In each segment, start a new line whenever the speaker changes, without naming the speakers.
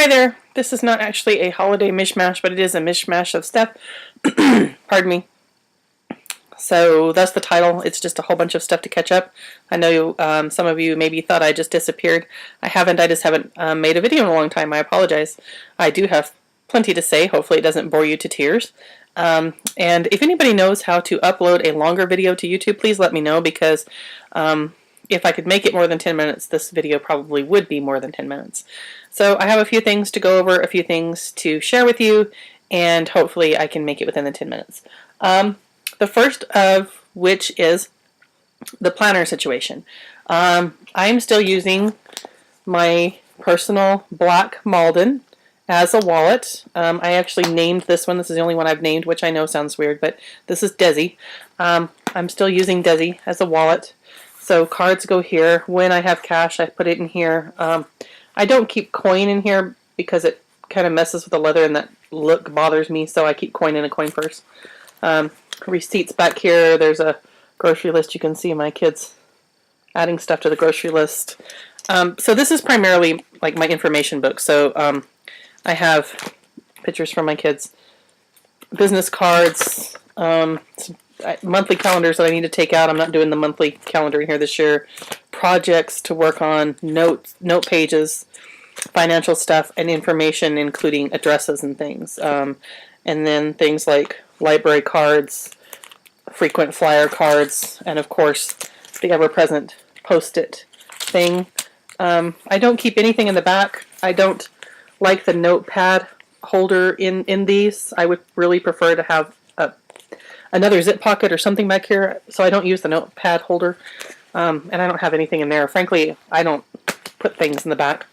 Hi there. This is not actually a holiday mishmash, but it is a mishmash of stuff. Pardon me. So that's the title. It's just a whole bunch of stuff to catch up. I know some of you maybe thought I just disappeared. I haven't. I just haven't made a video in a long time. I apologize. I do have plenty to say. Hopefully it doesn't bore you to tears. And if anybody knows how to upload a longer video to YouTube, please let me know, because if I could make it more than 10 minutes, this video probably would be more than 10 minutes. So I have a few things to go over, a few things to share with you, and hopefully I can make it within the 10 minutes. The first of which is the planner situation. I'm still using my personal black Malden as a wallet. I actually named this one. This is the only one I've named, which I know sounds weird, but this is Desi. I'm still using Desi as a wallet. So cards go here. When I have cash, I put it in here. I don't keep coin in here because it kind of messes with the leather and that look bothers me, so I keep coin in a coin purse. Receipts back here. There's a grocery list. You can see my kids adding stuff to the grocery list. So this is primarily like my information book. So I have pictures from my kids, business cards, monthly calendars that I need to take out. I'm not doing the monthly calendar in here this year. Projects to work on, note pages, financial stuff, and information including addresses and things. And then things like library cards, frequent flyer cards, and of course the ever-present Post-it thing. I don't keep anything in the back. I don't like the notepad holder in these. I would really prefer to have another zip pocket or something back here, so I don't use the notepad holder. And I don't have anything in there. Frankly, I don't put things in the back.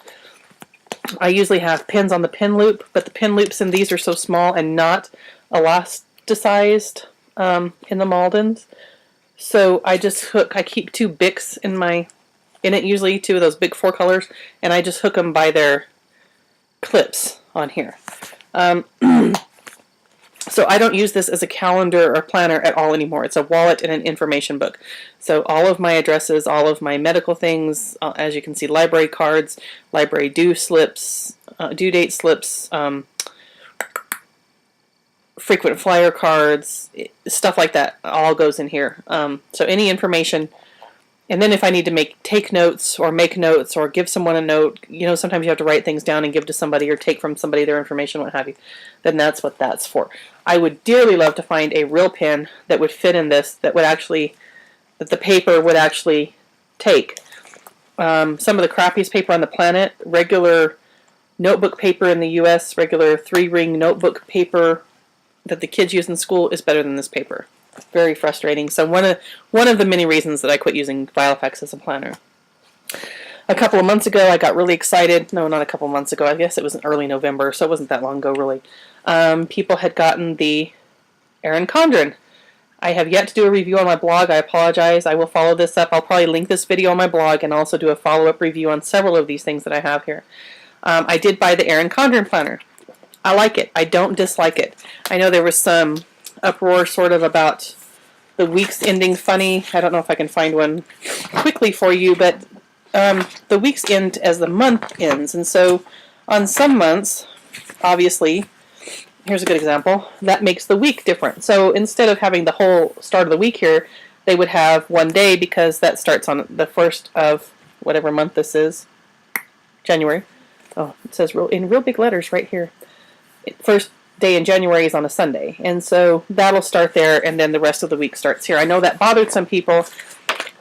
I usually have pins on the pin loop, but the pin loops in these are so small and not elasticized in the Maldens. So I just hook, I keep two Bics in it, usually two of those big 4 colors, and I just hook them by their clips on here. So I don't use this as a calendar or planner at all anymore. It's a wallet and an information book. So all of my addresses, all of my medical things, as you can see, library cards, library due slips, due date slips, frequent flyer cards, stuff like that, all goes in here. So any information. And then if I need to take notes or make notes or give someone a note, you know, sometimes you have to write things down and give to somebody or take from somebody their information, what have you, then that's what that's for. I would dearly love to find a real pen that would fit in this, that the paper would actually take. Some of the crappiest paper on the planet, regular notebook paper in the U.S., regular 3-ring notebook paper that the kids use in school is better than this paper. Very frustrating. So one of the many reasons that I quit using Filofax as a planner. A couple of months ago, I got really excited. No, not a couple of months ago. I guess it was in early November, so it wasn't that long ago, really. People had gotten the Erin Condren. I have yet to do a review on my blog. I apologize. I will follow this up. I'll probably link this video on my blog and also do a follow-up review on several of these things that I have here. I did buy the Erin Condren planner. I like it. I don't dislike it. I know there was some uproar sort of about the weeks ending funny. I don't know if I can find one quickly for you, but the weeks end as the month ends, and so on some months, obviously, here's a good example, that makes the week different. So instead of having the whole start of the week here, they would have one day because that starts on the 1st of whatever month this is, January. Oh, it says in real big letters right here. First day in January is on a Sunday, and so that'll start there, and then the rest of the week starts here. I know that bothered some people.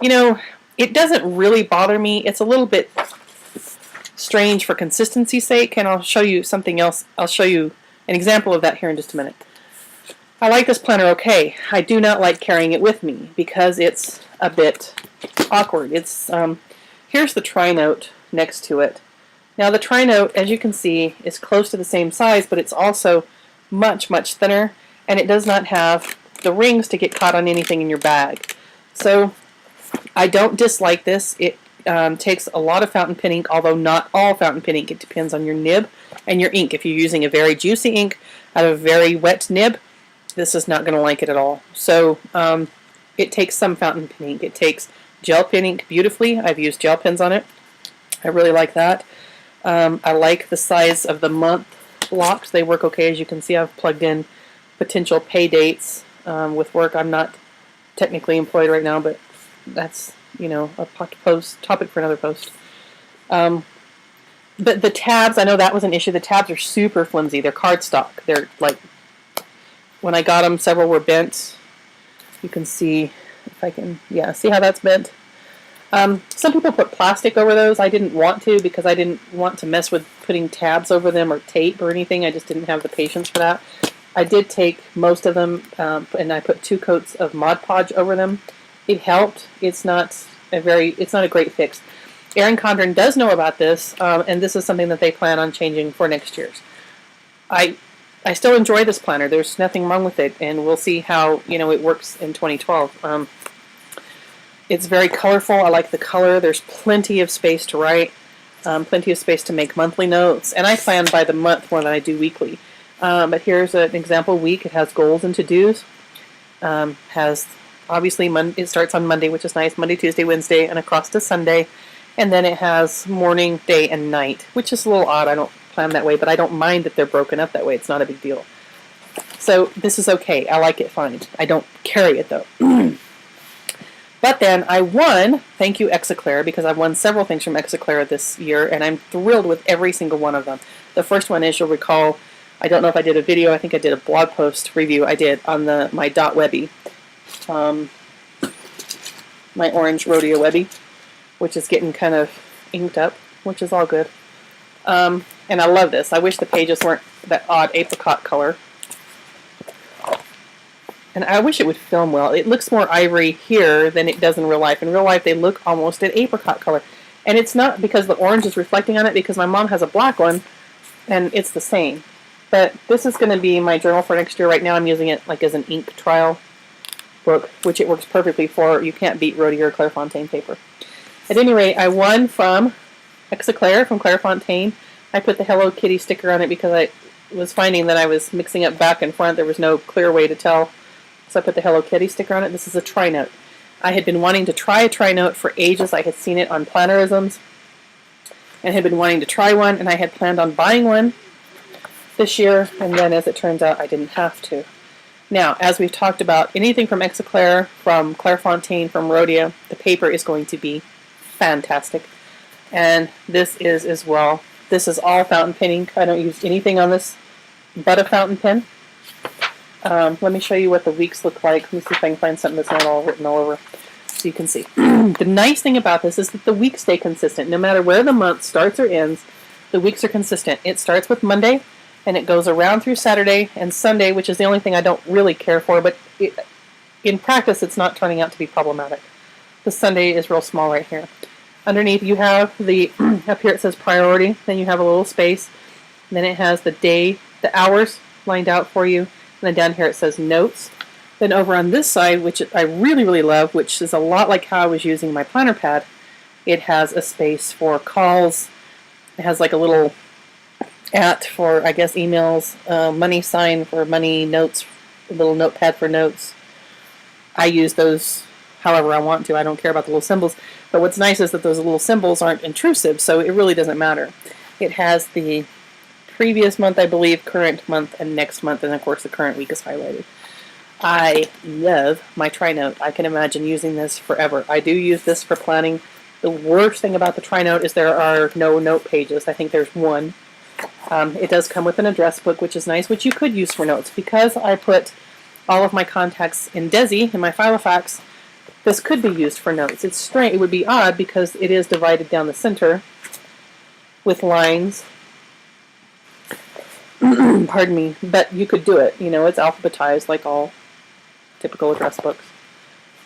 You know, it doesn't really bother me. It's a little bit strange for consistency's sake, and I'll show you something else. I'll show you an example of that here in just a minute. I like this planner okay. I do not like carrying it with me because it's a bit awkward. It's here's the Trinote next to it. Now the Trinote, as you can see, is close to the same size, but it's also much, much thinner, and it does not have the rings to get caught on anything in your bag. So I don't dislike this. It takes a lot of fountain pen ink, although not all fountain pen ink. It depends on your nib and your ink. If you're using a very juicy ink out of a very wet nib, this is not going to like it at all. So it takes some fountain pen ink. It takes gel pen ink beautifully. I've used gel pens on it. I really like that. I like the size of the month blocks. They work okay. As you can see, I've plugged in potential pay dates with work. I'm not technically employed right now, but that's, you know, a topic for another post. But the tabs, I know that was an issue. The tabs are super flimsy. They're cardstock. They're like, when I got them, several were bent. You can see, if I can, yeah, see how that's bent? Some people put plastic over those. I didn't want to because I didn't want to mess with putting tabs over them or tape or anything. I just didn't have the patience for that. I did take most of them and I put 2 coats of Mod Podge over them. It helped. It's not a great fix. Erin Condren does know about this, and this is something that they plan on changing for next year's. I still enjoy this planner. There's nothing wrong with it, and we'll see how, you know, it works in 2012. It's very colorful. I like the color. There's plenty of space to write, plenty of space to make monthly notes, and I plan by the month more than I do weekly. But here's an example week. It has goals and to-dos. Has obviously it starts on Monday, which is nice. Monday, Tuesday, Wednesday, and across to Sunday. And then it has morning, day, and night, which is a little odd. I don't plan that way, but I don't mind that they're broken up that way. It's not a big deal. So this is okay. I like it fine. I don't carry it, though. But then I won, thank you Exoclair, because I've won several things from Exoclair this year, and I'm thrilled with every single one of them. The first one is, you'll recall, I don't know if I did a video, I think I did a blog post review I did on my Dot Webby, my orange Rodeo Webby, which is getting kind of inked up, which is all good. And I love this. I wish the pages weren't that odd apricot color. And I wish it would film well. It looks more ivory here than it does in real life. In real life, they look almost an apricot color. And it's not because the orange is reflecting on it, because my mom has a black one, and it's the same. But this is going to be my journal for next year. Right now I'm using it like as an ink trial book, which it works perfectly for. You can't beat Rhodia or Clairefontaine paper. At any rate, I won from Exoclair, from Clairefontaine. I put the Hello Kitty sticker on it because I was finding that I was mixing up back and front. There was no clear way to tell. So I put the Hello Kitty sticker on it. This is a Trinote. I had been wanting to try a Trinote for ages. I had seen it on Plannerisms and had been wanting to try one, and I had planned on buying one this year, and then as it turns out, I didn't have to. Now, as we've talked about, anything from Exoclair, from Clairefontaine, from Rhodia, the paper is going to be fantastic. And this is as well. This is all fountain pen ink. I don't use anything on this but a fountain pen. Let me show you what the weeks look like. Let me see if I can find something that's not all written all over so you can see. The nice thing about this is that the weeks stay consistent. No matter where the month starts or ends, the weeks are consistent. It starts with Monday, and it goes around through Saturday and Sunday, which is the only thing I don't really care for, but in practice it's not turning out to be problematic. The Sunday is real small right here. Underneath you have the, up here it says priority, then you have a little space, and then it has the day, the hours lined out for you, and then down here it says notes. Then over on this side, which I really, really love, which is a lot like how I was using my planner pad, it has a space for calls. It has like a little @ for, I guess, emails, money sign for money, notes, a little notepad for notes. I use those however I want to. I don't care about the little symbols. But what's nice is that those little symbols aren't intrusive, so it really doesn't matter. It has the previous month, I believe, current month, and next month, and of course the current week is highlighted. I love my Trinote. I can imagine using this forever. I do use this for planning. The worst thing about the Trinote is there are no note pages. I think there's one. It does come with an address book, which is nice, which you could use for notes. Because I put all of my contacts in Desi, in my Filofax, this could be used for notes. It's strange. It would be odd because it is divided down the center with lines. Pardon me. But you could do it. You know, it's alphabetized like all typical address books.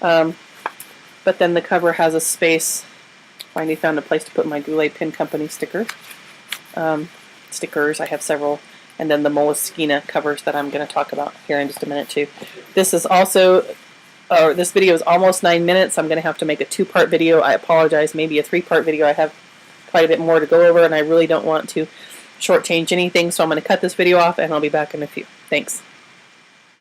But then the cover has a space. Finally found a place to put my Goulet Pen Company stickers. I have several. And then the Moleskine covers that I'm going to talk about here in just a minute too. This is also, this video is almost 9 minutes. I'm going to have to make a 2-part video. I apologize. Maybe a 3-part video. I have quite a bit more to go over, and I really don't want to shortchange anything, so I'm going to cut this video off, and I'll be back in a few. Thanks.